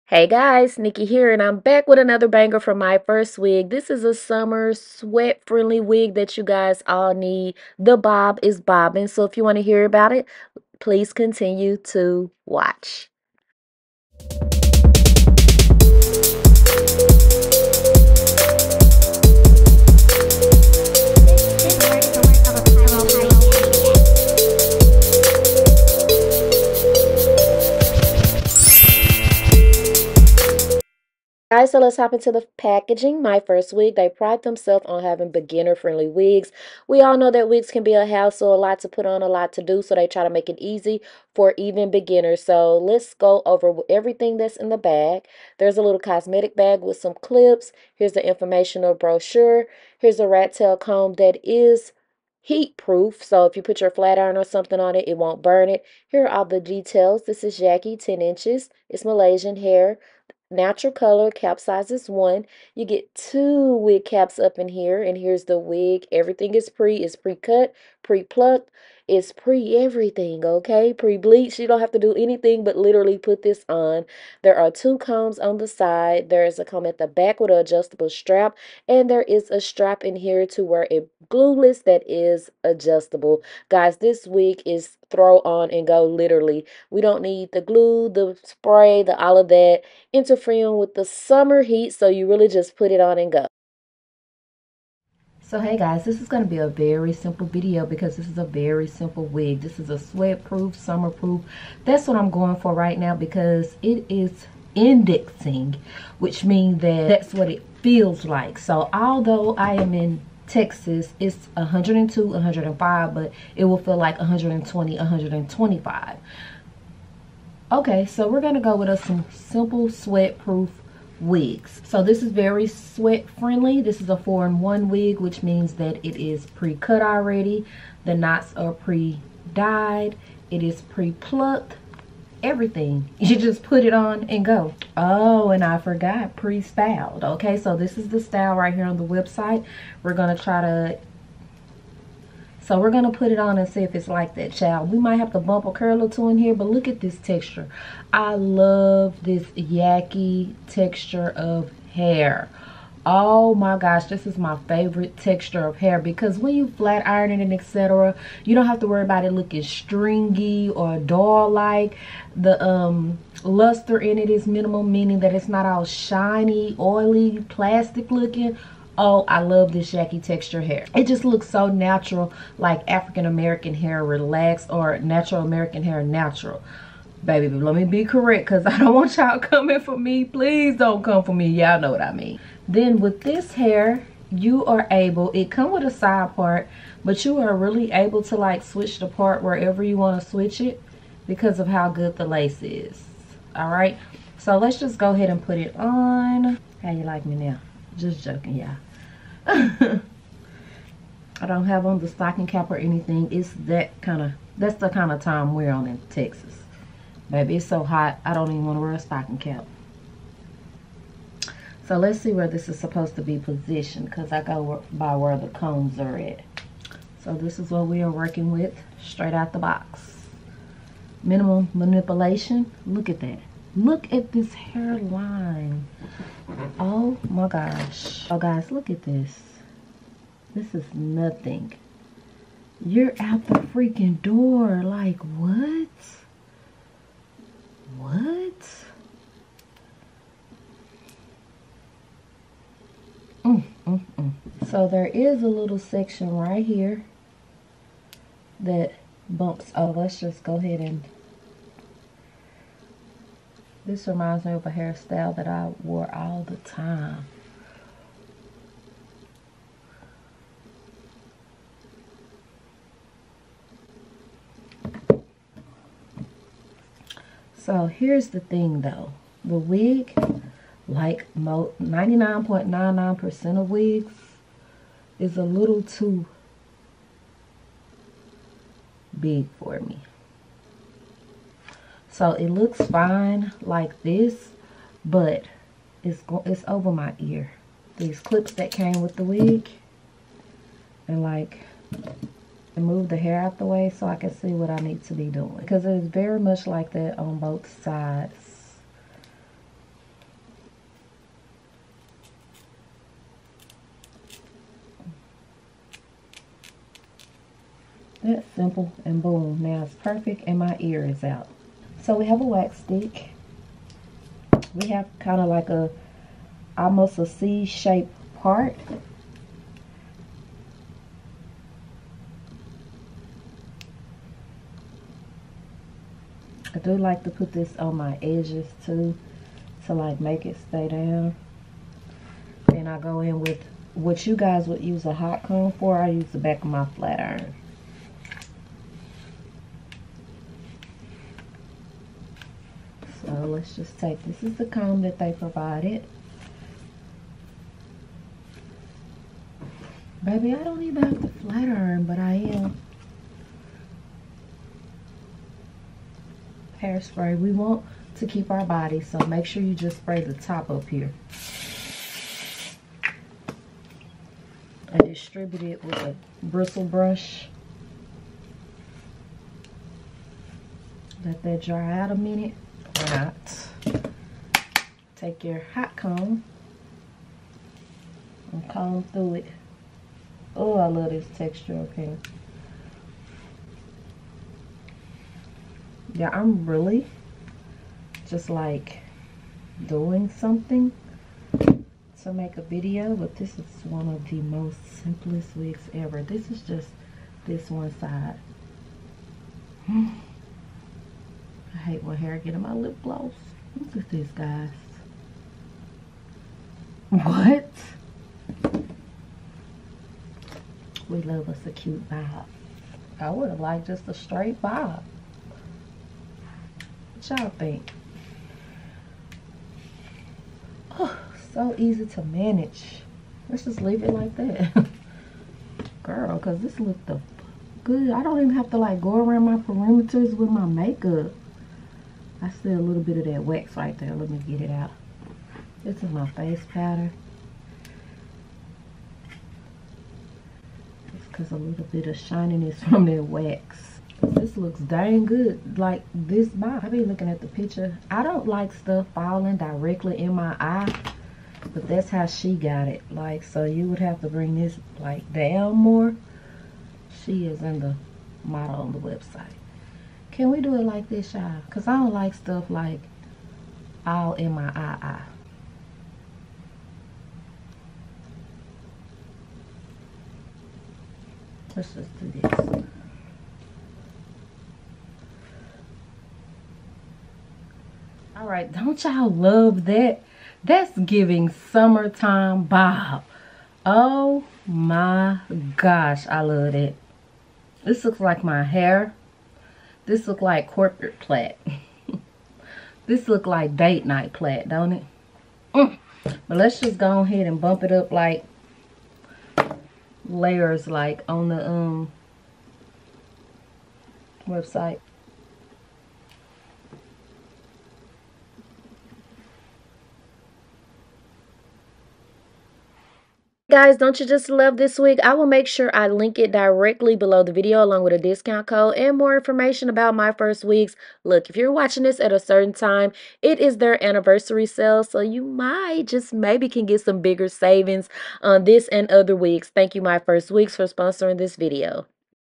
Hey guys, Nikki here, and I'm back with another banger from My First Wig. This is a summer sweat-friendly wig that you guys all need. The bob is bobbing, so if you want to hear about it, please continue to watch. Guys, so let's hop into the packaging. My First Wig, they pride themselves on having beginner-friendly wigs. We all know that wigs can be a hassle, a lot to put on, a lot to do, so they try to make it easy for even beginners. So let's go over everything that's in the bag. There's a little cosmetic bag with some clips. Here's the informational brochure. Here's a rat tail comb that is heat proof, so if you put your flat iron or something on it, it won't burn it. Here are all the details. This is Jackie, 10 inches. It's Malaysian hair. Natural color, cap size is 1. You get 2 wig caps up in here, and here's the wig. Everything is pre-cut, pre-plucked, it's pre-everything, okay? Pre-bleach. You don't have to do anything but literally put this on. There are 2 combs on the side. There is a comb at the back with an adjustable strap, and there is a strap in here to wear a glueless that is adjustable. Guys, this wig is throw on and go literally. We don't need the glue, the spray, the all of that interfering with the summer heat, so you really just put it on and go. So hey guys, this is going to be a very simple video because this is a very simple wig. This is a sweat proof, summer proof. That's what I'm going for right now because it is indexing, which means that that's what it feels like. So although I am in Texas, it's 102, 105, but it will feel like 120, 125. Okay, so we're gonna go with some simple sweat proof wigs. So this is very sweat friendly. This is a 4-in-1 wig, which means that it is pre-cut already. The knots are pre-dyed. It is pre-plucked. Everything. You just put it on and go. Oh, and I forgot, pre-styled. Okay, so this is the style right here on the website. We're gonna try to we're going to put it on and see if it's like that, child. We might have to bump a curl or two in here, but look at this texture. I love this yaki texture of hair. Oh my gosh, this is my favorite texture of hair because when you flat iron it and etc., you don't have to worry about it looking stringy or doll-like. The luster in it is minimal, meaning that it's not all shiny, oily, plastic looking. Oh, I love this yaki texture hair. It just looks so natural, like African American hair relaxed or natural American hair natural. Baby, let me be correct because I don't want y'all coming for me. Please don't come for me. Y'all know what I mean. Then with this hair, you are able, it come with a side part, but you are really able to like switch the part wherever you want to switch it because of how good the lace is. All right. So let's just go ahead and put it on. How you like me now? Just joking, y'all. I don't have on the stocking cap or anything. It's that's the kind of time we're on in Texas. Baby, it's so hot, I don't even want to wear a stocking cap. So let's see where this is supposed to be positioned because I go by where the combs are at. So this is what we are working with straight out the box. Minimum manipulation. Look at that. Look at this hairline. Oh my gosh. Oh guys, look at this. This is nothing. You're out the freaking door. Like what? What? So there is a little section right here that bumps. Oh, let's just go ahead and this reminds me of a hairstyle that I wore all the time. So here's the thing though. The wig, like 99.99% of wigs, is a little too big for me. So it looks fine like this, but it's over my ear. These clips that came with the wig, and like move the hair out the way so I can see what I need to be doing because it is very much like that on both sides. That's simple, and boom, now it's perfect and my ear is out. So we have a wax stick. We have kind of like almost a C-shaped part. I do like to put this on my edges too, to like make it stay down. Then I go in with what you guys would use a hot comb for. I use the back of my flat iron. So let's just take, this is the comb that they provided. Baby, I don't even have the flat iron, but I am. Hairspray, we want to keep our body, so make sure you just spray the top up here. I distribute it with a bristle brush. Let that dry out a minute or not. Take your hot comb and comb through it. Oh, I love this texture up here. Yeah, I'm really just like doing something to make a video, but this is one of the most simplest wigs ever. This is just this one side. I hate when hair get in my lip gloss. Look at this, guys. What? We love us a cute bob. I would have liked just a straight bob. What y'all think? Oh, so easy to manage. Let's just leave it like that. Girl, because this looked good. I don't even have to like go around my perimeters with my makeup. I see a little bit of that wax right there. Let me get it out. This is my face powder. It's because a little bit of shininess from that wax. This looks dang good. Like this bob. I be looking at the picture. I don't like stuff falling directly in my eye, but that's how she got it. Like, so you would have to bring this like down more. She is in the model on the website. Can we do it like this, y'all? Because I don't like stuff like all in my eye. Let's just do this. All right, don't y'all love that? That's giving summertime bob. Oh my gosh, I love it. This looks like my hair. This look like corporate plait. This look like date night plait, don't it? But let's just go ahead and bump it up like layers, like on the website. Guys, don't you just love this wig? I will make sure I link it directly below the video along with a discount code and more information about My First Wigs. Look, if you're watching this at a certain time, it is their anniversary sale, so you might just maybe can get some bigger savings on this and other wigs. Thank you, My First Wigs, for sponsoring this video.